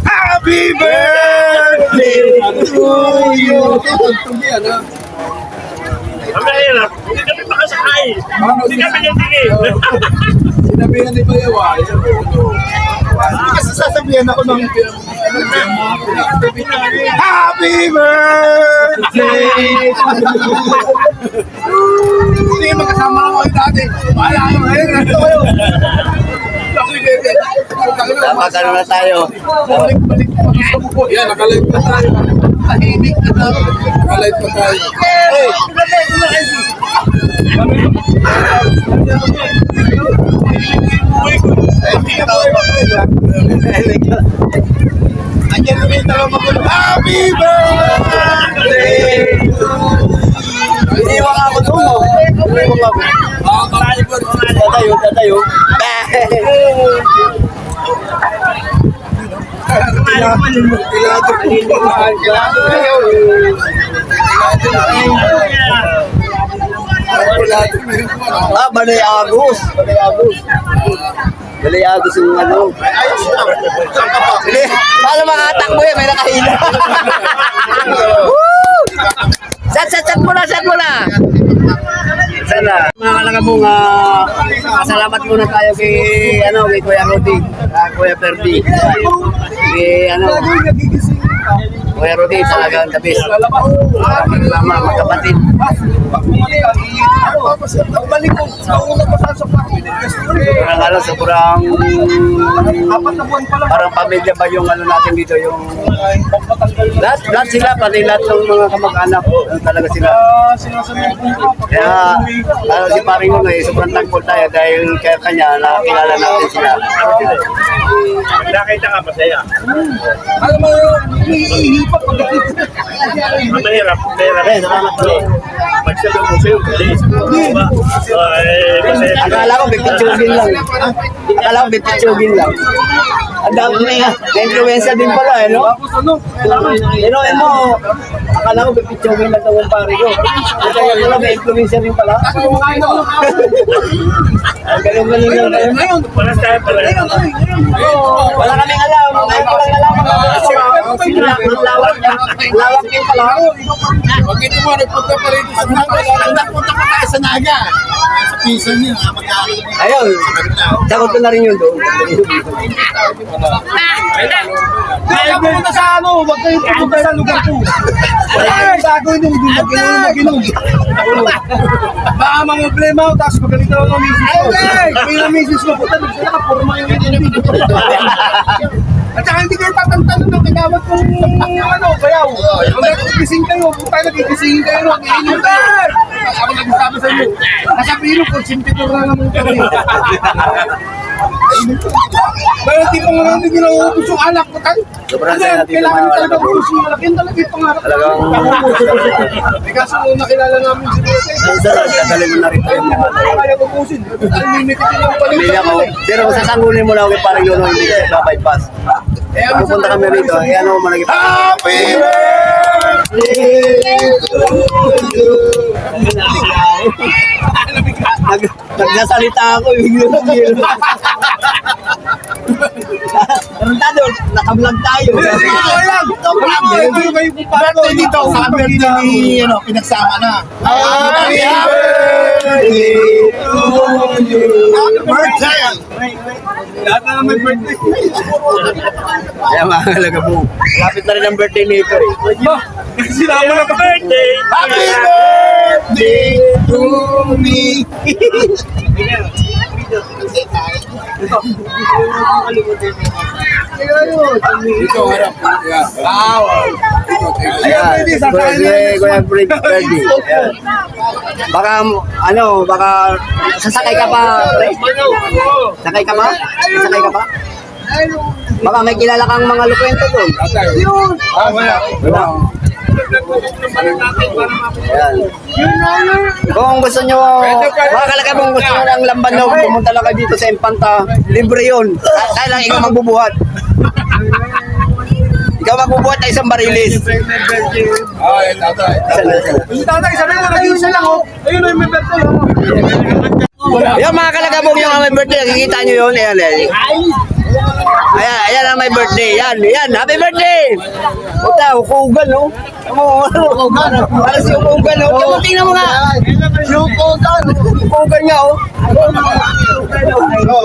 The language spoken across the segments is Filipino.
Happy birthday to you. Ang mahirap, hindi kami makasakay. Hindi kami nandili. Sinabihan ni Bayawa. Kasi sasabihan ako ng Happy birthday! Hindi, magkasama ako kayo dati. Bahala kayo ngayon. Nandito kayo. Dapat ano na tayo? Balik. Yan, nakalive pa tayo. Tahimik na tayo. Nakalive pa tayo. Hey! Andiyan kami yung dalawang magulo. Happy birthday! Iniwan ako doon. Iniwan ako. Tatayo. Balay Agus yung ano. Paano makatakbo yan? May nakahila. Sat mo na. Sana. Mga kalagabong, salamat muna tayo kay Kuya Rudy, Kuya Perdi. Kuya Rudy, talagang the best. Mama, magkapatid. Parang pamilya ba yung natin dito, yung lahat sila, pati lahat ng mga kamag-anak, talaga sila. Kaya si Paring sobrang thankful tayo dahil kaya kanya nakilala natin sila. Nakita ka masaya. Alam mo yun, hihihipag Ang mahirap. Salamat po. Magsabi mo sa'yo, bilis. Akala ko bititsugin lang. Ang dami na-influensya din pala, no? Akala ko bititsugin lang itong pari ko. Kaya pala, may-influensya din pala. Galing lang tayo. Paras tayo pala. Wala kaming alam. Ngayon ko lang alam. Lawak din pala. Pag ito mo, nagpunta pa rin sa Naga. Nagpunta pa tayo sa Naga. Sa pisan niya, mag-aaral niya. Ayun. Sagot ko na rin yun doon. Kaya pumunta sa huwag kayo pumunta sa lugar ko. Ay, bago yung mag-inom. Baka mga problema ako, tapos magalitan ako ng misis ko. May na misis ko, puta, sila ka, forma yung inom. At saka hindi kayo tatantanan ng kagawad kung bayaw. Kung nagigising kayo, kung tayo nagigising kayo, mag-iinom kayo. Ako nagsasabi sa inyo. Nasabihin mo, kung simpitur na naman kami. Pero di pa nga hindi nauubos yung alak ko tayo. Kailangan nyo talaga ubos yung alak. Yan talaga yung pangarap. Talagang Kaso nung nakilala namin si Jose, Dadalhin mo na rin tayo. kaya ubusin. Unlimited yun ang Hindi palit. ako. Pero kung sasangunin mo lang ako parang yun, hindi kasi ba-bypass. Pupunta kami rito, ano mo naging Happy Nagsasalita ako, Tarantado, nakablog tayo. birthday dito. Sa birthday ni, pinagsama na. Happy birthday to you. Happy birthday! Lahat na naman birthday. Kaya mga kalagabo, lapit na rin ang birthday nito eh. Sinama na Birthday! Happy birthday to me. Ito harap. Ayan, Kuya Freddy. Ayan. Baka sasakay ka pa, pre? Sakay ka ba? Sasakay ka pa? Baka may kilala kang mga lukwento doon. Wala. Ayan. Kung gusto nyo, mga kalagabong gusto nyo ng lambanog, pumunta lang kayo dito sa Infanta. Libre yun. Kaya lang ikaw magbubuhat. Ikaw magbubuhat na isang barilis. Ay, tatay. Isa na. Tatay, sabi mo, nag-iisa lang, oh. Ayun, may birthday, oh. Yung mga kalagabong yung may birthday, nakikita nyo yun. Ayan, ayan. Ayan ang may birthday. Yan. Happy birthday! Puta, hukugan, no? Para si hukugan, no? Yung tingnan mo nga. Hukugan nga, oh.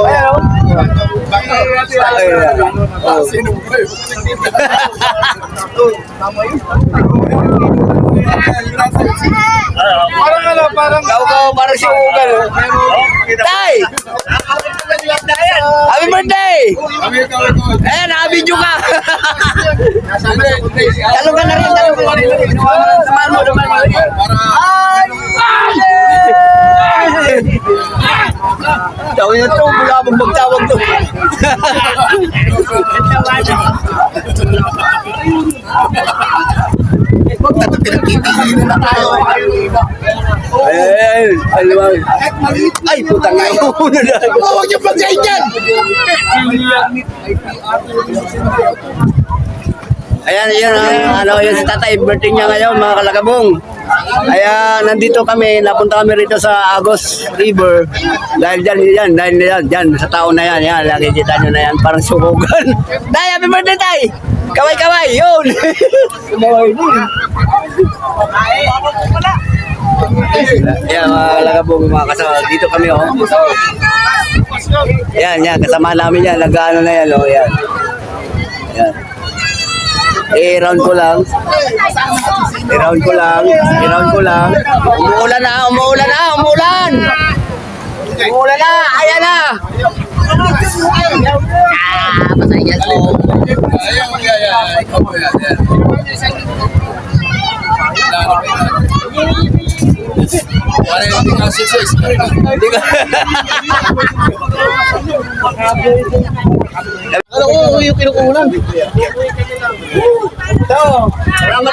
Ayan, oh. Parang ano, parang... Parang si hukugan, oh. Tay! Happy birthday! Ayan, nakabidyo ka. Talong ka na rin. Samahan mo. Tawin na to, mula akong magtawag to. Ay, putang nga yun. Huwag niyo pagkain yan! Ayan, yun si tatay, birthday niya ngayon, mga kalagabong. Kaya nandito kami, napunta kami rito sa Agos River. Dahil dyan, sa taon na yan, nakikita nyo na yan, parang sukugan. Tay, happy birthday, tay! Kaway, yun! Ayan, mga kalagabong, mga kasama, dito kami, oh. Yan, kasama namin yan, nag-ano na yan, oh, yan. I-round ko lang. Umuulan na. Ayan na. Pasaya ko. Ano ko yung kinukulan? Salamat.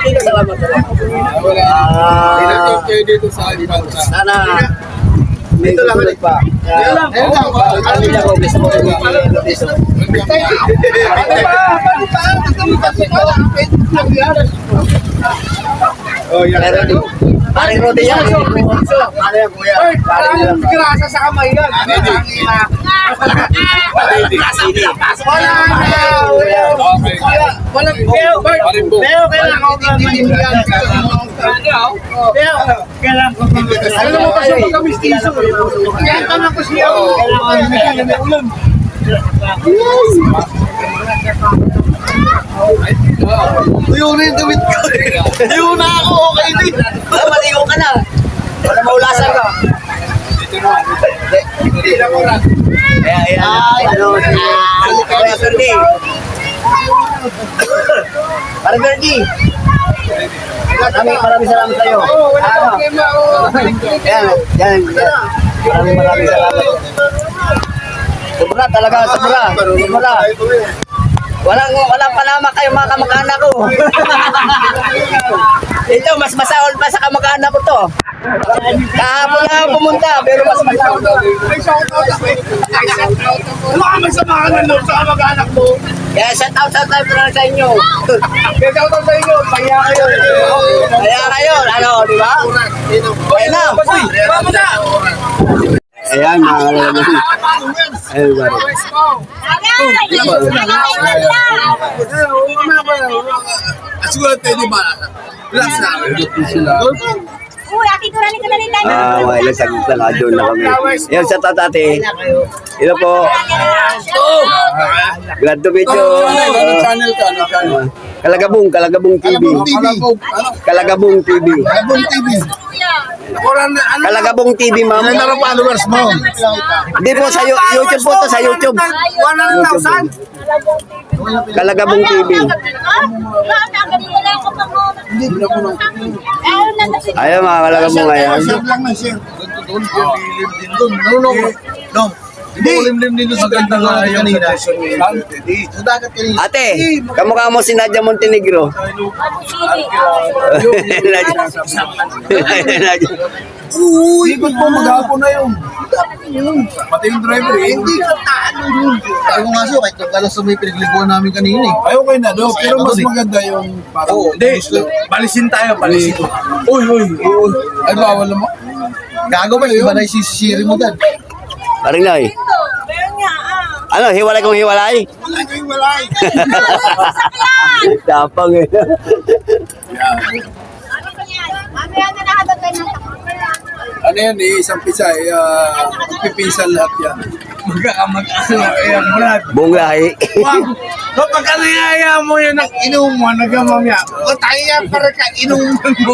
Dito sa Alibanta. Sana Dito lang ulit pa. Paring Rodi yan. Parang grasa sa kamay yan. Walang Beo, kailangan ko manindigan. Beo, kailangan ko manindigan. Alam mo kasi magkamistiso. Kaya tanong ko siya. Kailangan may ulam. Tuyo na yung damit ko. Tuyo na ako, okay din. Maligo ka na. Para maulasan ka. Kaya Ferdi. Para Ferdi. Maraming salamat sa'yo. Yan. Maraming salamat. Sobra talaga, sobra. Walang panama kayo mga kamag-anak ko. Ito, mas masahol pa sa kamag-anak ko to. Kahapon lang ako pumunta, pero mas masahol. Ano ka magsamahan ng loob sa kamag-anak mo? Kaya shout out sa inyo. Kaya shout out sa inyo, pahiya kayo. Ano, di ba? Kaya na. Vamos na! Ayan, mga kalalaman. Ayan, bari. Siguro tayo di ba? Relax na. Mga ilang saglit lang, adyon na kami. Ayan, sa tatate. Ito po. Glad to meet you. Channel ka, Kalagabong TV. Kalagabong TV. Kalagabong TV, ma'am. Ilan na followers mo? Hindi po, sa YouTube po to, sa YouTube. 100,000? Kalagabong TV. Ayaw, mga kalagabong ngayon. Share lang na share. Doon, limlim din doon. No. Hindi. Limlim din doon sa ganda nga yung kanina. Sa dagat kanina. Ate, kamukha mo si Nadia Montenegro. Uy, ikot po, maghapon na yun. Pati yung driver eh. Hindi ka taano yun. Tago nga siya, kahit kung sa may pinagliguan namin kanina eh. Ay, okay na, Dok. Pero mas maganda yung parang... Hindi, balisin tayo, balisin. Uy. Ay, bawal naman. Gago ba? Iba na yung sisiri mo dyan. Paring na eh. Ano, hiwalay kong hiwalay? Wala kayong walay. Tapang eh. Ano yan eh, isang pisa eh, ipipisan lahat yan. Magkakamag-anak yan, Brad. Buong lahi. Wow! Kapag nangyaya mo yun ang inuman, nagamamya. O tayo yan para ka inuman mo.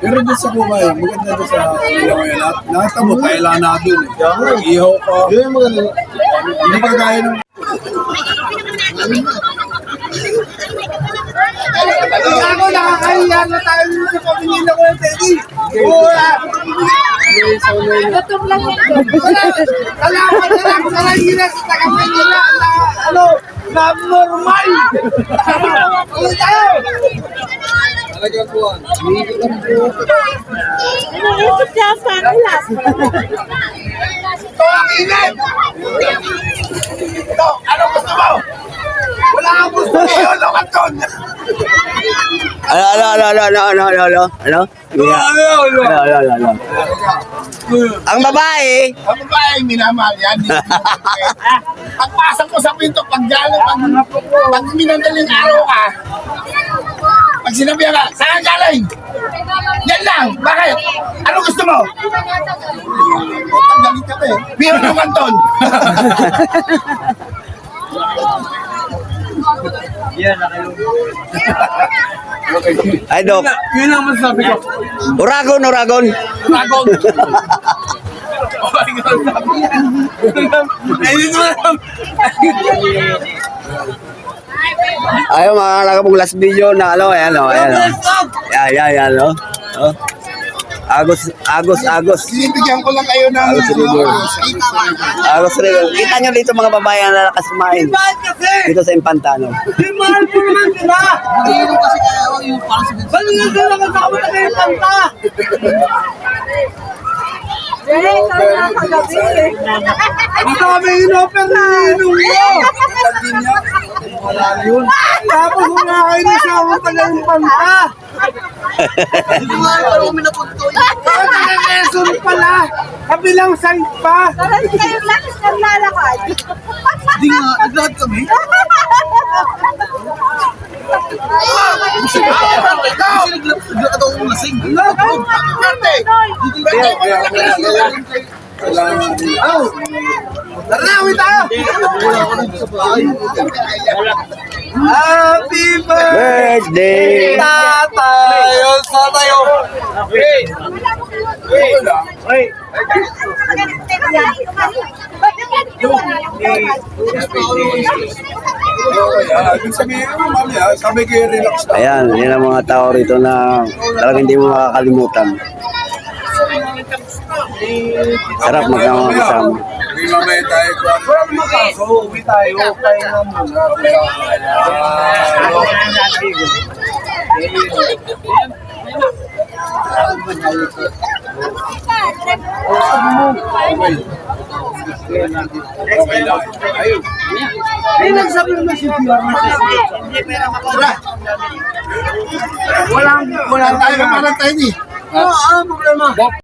Pero doon sa Bumay, maganda doon sa ilaw yan. Nakatamo, kailangan na doon eh. Ihaw ka. Hindi pa kaya nung... Ako, nakakahiya na tayo sa pamilya ko ng Teddy. Wala. Gutom lang yan. Salamat na lang sa langina sa taga-Manila na ano, na abnormal. Ulit tayo. Talagang buwan. Iniisip niya sa kanila. Ito ang init. Ito, ano gusto mo? Wala kang gusto ngayon, Lokaton. Ano? Ang babae, Ang babaeng minamahal yan. Pagpasok ko sa pinto, pag minandaling araw ka, pag sinabihan ka, saan ka galing? Yan lang. Bakit? Ano gusto mo? Galit ka ba eh. Biro ng kanton. ay Dok, Yun ang masasabi ko. Uragon. Dragon. Oh my God, sabi yan. Ay, dito na lang. ayaw mga kalakabong last video na ano, ayan o, ayan o. Yan o. Oh. Agos. Sinibigyan ko lang kayo ng... Agos rin. Kita nyo dito mga babae na lakas kumain. Dito sa Impantano. Mahal po naman sila. Hindi ko kasi kaya yung parang sa... Bali nga sila kasama na kayo kanta. Dito kami in-offer na inom mo. Wala yun. Tapos wala kayo na siya akong tagayung kanta. Hindi nga parang kami napunto yun. Taga-Quezon pala. Kabilang side pa. Kasi kayong lakas ng lalakad. Hindi nga, naglakad kami. Naglakad ako kung lasing. Birthday! Oh! Tara na, uwi tayo! Happy Birthday! tatay! Sa tayo! Sabi kayo relax na. Ayan, yan ang mga tao rito na talagang hindi mo makakalimutan. Sarap magkama-kasama. Hindi mamaya tayo. Wala naman kaso, uwi tayo. Tayo na muna. Ay, nagsabi naman si Pilar na Walang tayo. Walang tayo ni. Ano ang problema?